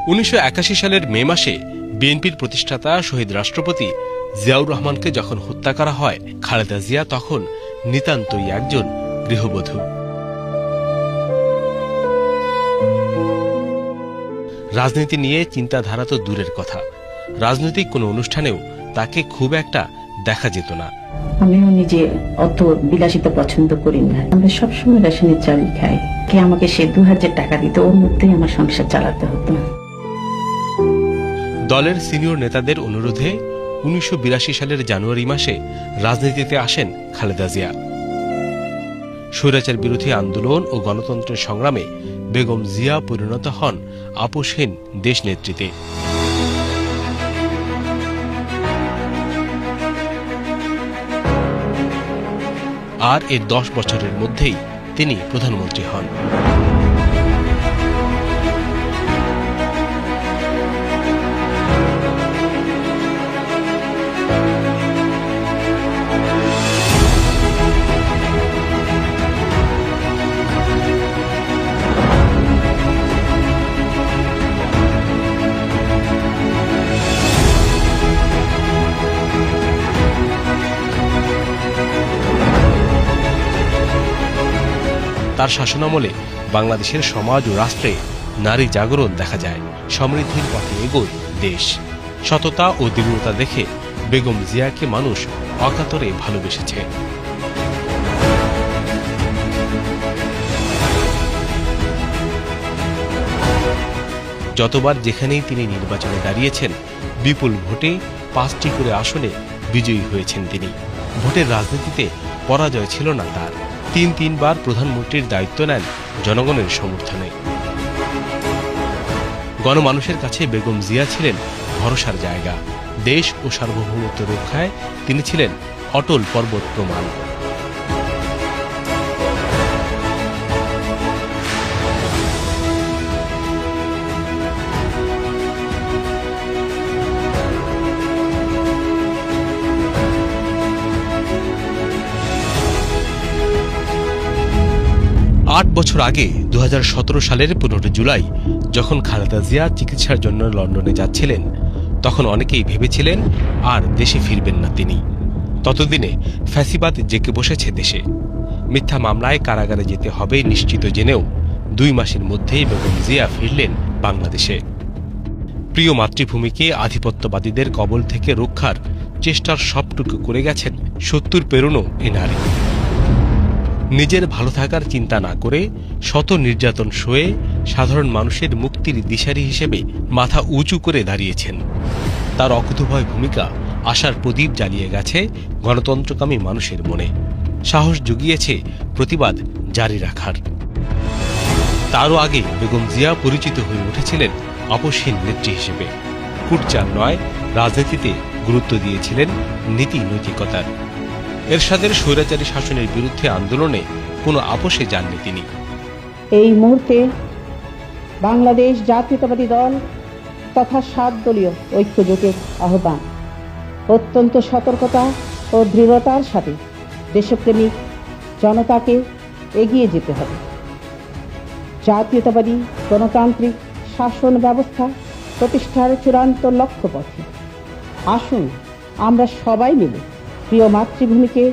১৯৮১ সালের মে মাসে বিএনপির প্রতিষ্ঠাতা শহীদ রাষ্ট্রপতি জিয়াউর রহমানকে যখন হত্যা করা হয়, খালেদা জিয়া তখন নিতান্তই একজন গৃহবধূ। রাজনীতি নিয়ে চিন্তাধারা তো দূরের কথা, রাজনৈতিক কোনো অনুষ্ঠানেও তাকে খুব একটা দেখা যেত না। আমিও নিজে অত বিলাসিতা পছন্দ করি না। আমরা সবসময় রেশনের চাল খাই। কে আমাকে সে ২০০০ টাকা দিত, ওর মধ্যেই আমার সংসার চালাতে হতো। দলের সিনিয়র নেতাদের অনুরোধে ১৯৮২ সালের জানুয়ারি মাসে রাজনীতিতে আসেন খালেদা জিয়া। স্বৈরাচার বিরোধী আন্দোলন ও গণতন্ত্রের সংগ্রামে বেগম জিয়া পরিণত হন আপোষহীন দেশনেত্রীতে। আর এর ১০ বছরের মধ্যেই তিনি প্রধানমন্ত্রী হন। তার শাসনামলে বাংলাদেশের সমাজ ও রাষ্ট্রে নারী জাগরণ দেখা যায়, সমৃদ্ধির পথে এগোয় দেশ। সততা ও দৃঢ়তা দেখে বেগম জিয়াকে মানুষ অকাতরে ভালোবেসেছে। যতবার যেখানেই তিনি নির্বাচনে দাঁড়িয়েছেন, বিপুল ভোটে ৫টি করে আসনে বিজয়ী হয়েছেন তিনি। ভোটের রাজনীতিতে পরাজয় ছিল না তার। তিনবার প্রধানমন্ত্রীর দায়িত্ব নেন জনগণের সমর্থনে। গণমানুষের কাছে বেগম জিয়া ছিলেন ভরসার জায়গা। দেশ ও সার্বভৌমত্ব রক্ষায় তিনি ছিলেন অটল পর্বত প্রমাণ। ৮ বছর আগে ২০১৭ সালের ১৫ জুলাই যখন খালেদা জিয়া চিকিৎসার জন্য লন্ডনে যাচ্ছিলেন, তখন অনেকেই ভেবেছিলেন আর দেশে ফিরবেন না তিনি। ততদিনে ফ্যাসিবাদ জেঁকে বসেছে দেশে। মিথ্যা মামলায় কারাগারে যেতে হবে নিশ্চিত জেনেও ২ মাসের মধ্যেই বেগম জিয়া ফিরলেন বাংলাদেশে। প্রিয় মাতৃভূমিকে আধিপত্যবাদীদের কবল থেকে রক্ষার চেষ্টার সবটুকু করে গেছেন ৭০ পেরোনো এ নারী। নিজের ভালো থাকার চিন্তা না করে শত নির্যাতন সয়ে সাধারণ মানুষের মুক্তির দিশারি হিসেবে মাথা উঁচু করে দাঁড়িয়েছেন। তার অকুতোভয় ভূমিকা আশার প্রদীপ জ্বালিয়ে গেছে গণতন্ত্রকামী মানুষের মনে, সাহস জুগিয়েছে প্রতিবাদ জারি রাখার। তারও আগে বেগম জিয়া পরিচিত হয়ে উঠেছিলেন আপোষহীন নেত্রী হিসেবে। কুটচাল নয়, রাজনীতিতে গুরুত্ব দিয়েছিলেন নীতি নৈতিকতার। এরশাদের স্বৈরাচারী শাসনের বিরুদ্ধে আন্দোলনে কোনো আপোষে যাননি তিনি। এই মুহূর্তে বাংলাদেশ জাতীয়তাবাদী দল তথা ৭ দলীয় ঐক্যজোটের আহ্বান, অত্যন্ত সতর্কতা ও দৃঢ়তার সাথে দেশপ্রেমিক জনতাকে এগিয়ে যেতে হবে। জাতীয়তাবাদী গণতান্ত্রিক শাসন ব্যবস্থা প্রতিষ্ঠার চূড়ান্ত লক্ষ্যপথে আসুন আমরা সবাই মিলে প্রিয় মাতৃভূমিকে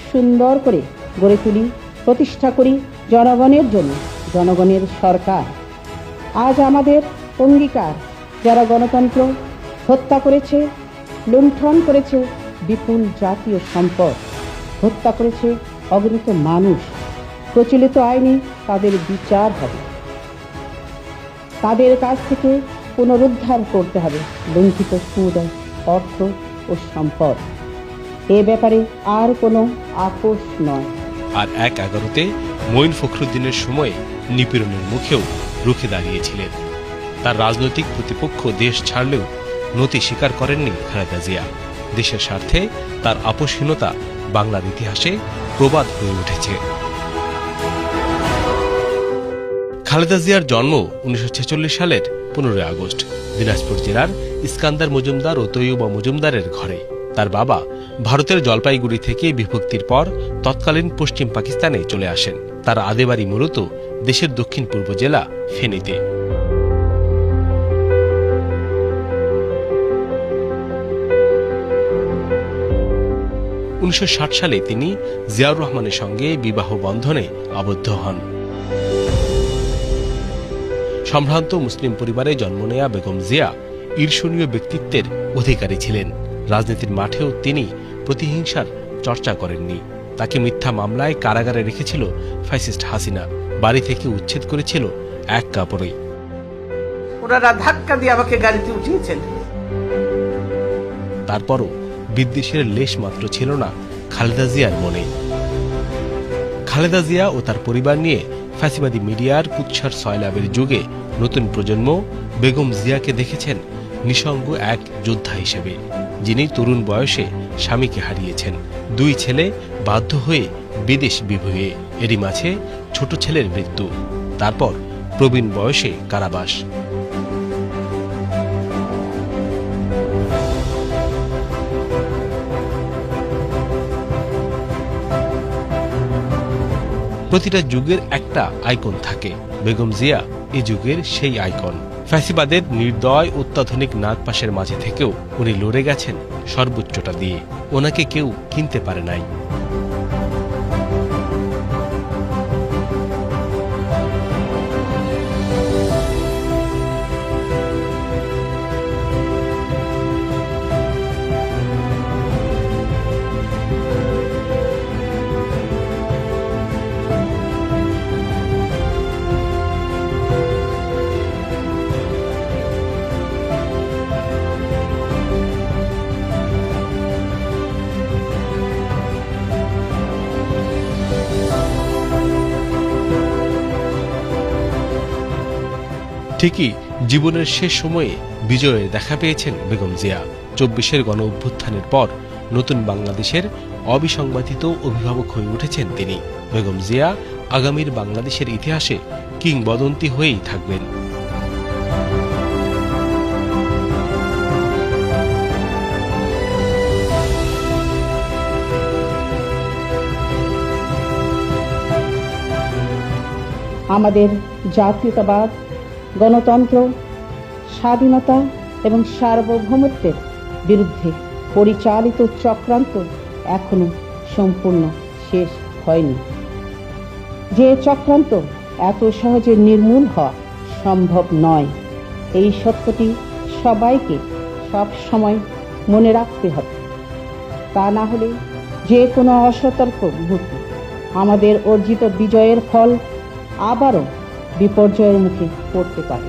সুন্দর করে গড়ে তুলি, প্রতিষ্ঠা করি জনগণের জন্য জনগণের সরকার। আজ আমাদের অঙ্গীকার, যারা গণতন্ত্র হত্যা করেছে, লুণ্ঠন করেছে বিপুল জাতীয় সম্পদ, হত্যা করেছে অগণিত মানুষ, প্রচলিত আইনে তাদের বিচার হবে। তাদের কাছ থেকে পুনরুদ্ধার করতে হবে লুণ্ঠিত সুদ, অর্থ ও সম্পদ। এ ব্যাপারে আর কোনো আপোষ নয়। আর ১/১১-তে মঈন ফখরুদ্দিনের সময়ে নিপীড়নের মুখেও রুখে দাঁড়িয়েছিলেন। তার রাজনৈতিক প্রতিপক্ষ দেশ ছাড়লেও নতি স্বীকার করেননি খালেদা জিয়া। দেশের স্বার্থে তার আপোষহীনতা বাংলার ইতিহাসে প্রবাদ হয়ে উঠেছে। খালেদা জিয়ার জন্ম ১৯৪৬ সালের ১৫ আগস্ট দিনাজপুর জেলার ইস্কান্দার মজুমদার ও তৈয়বা মজুমদারের ঘরে। তার বাবা ভারতের জলপাইগুড়ি থেকে বিভক্তির পর তৎকালীন পশ্চিম পাকিস্তানে চলে আসেন। তার আদেবাড়ি মূলত দেশের দক্ষিণ পূর্ব জেলা ফেনীতে। 1960 সালে তিনি জিয়াউর রহমানের সঙ্গে বিবাহ বন্ধনে আবদ্ধ হন। সম্ভ্রান্ত মুসলিম পরিবারে জন্ম নেয়া বেগম জিয়া ঈর্ষণীয় ব্যক্তিত্বের অধিকারী ছিলেন। রাজনীতির মাঠেও তিনি প্রতিহিংসার চর্চা করেননি। তাকে মিথ্যা মামলায় কারাগারে রেখেছিল ফ্যাসিস্ট হাসিনা। বাড়ি থেকে উচ্ছেদ করেছিল এক কাপড়ে। ওনারা ধাক্কা দিয়ে আমাকে গাড়িতে উঠিয়েছেন। তারপরও বিদ্বেষের লেশ মাত্র ছিল না খালেদা জিয়ার মনে। খালেদা জিয়া ও তার পরিবার নিয়ে ফ্যাসিবাদী মিডিয়ার কুৎসার সয়লাবের যুগে নতুন প্রজন্ম বেগম জিয়াকে দেখেছেন নিঃসঙ্গ এক যোদ্ধা হিসেবে, যিনি তরুণ বয়সে স্বামীকে হারিয়েছেন। 2 ছেলে বাধ্য হয়ে বিদেশ বিভুঁইয়ে, এরই মাঝে ছোট ছেলের মৃত্যু, তারপর প্রবীণ বয়সে কারাবাস। প্রতিটা যুগের একটা আইকন থাকে, বেগম জিয়া এই যুগের সেই আইকন। ফ্যাসিবাদের নির্দয় অত্যাধুনিক নাগপাশের মাঝে থেকেও উনি লড়ে গেছেন সর্বোচ্চটা দিয়ে। ওনাকে কেউ কিনতে পারে নাই। ঠিকই জীবনের শেষ সময়ে বিজয়ের দেখা পেয়েছেন বেগম জিয়া। 24-এর গণ অভ্যুত্থানের পর নতুন বাংলাদেশের অবিসংবাদিত অভিভাবক হয়ে উঠেছেন তিনি। বেগম জিয়া আগামীর বাংলাদেশের ইতিহাসে কিংবদন্তি হয়েই থাকবেন। আমাদের জাতীয়তাবাদ, গণতন্ত্র, স্বাধীনতা এবং সার্বভৌমত্বের বিরুদ্ধে পরিচালিত চক্রান্ত এখনো সম্পূর্ণ শেষ হয়নি। যে চক্রান্ত এত সহজে নির্মূল হওয়া সম্ভব নয়, এই সত্যটি সবাইকে সব সময় মনে রাখতে হবে। তা না হলে যে কোনো অসতর্ক মুহূর্তে আমাদের অর্জিত বিজয়ের ফল আবারও বিপর্যয়ের মুখে পড়তে পারে।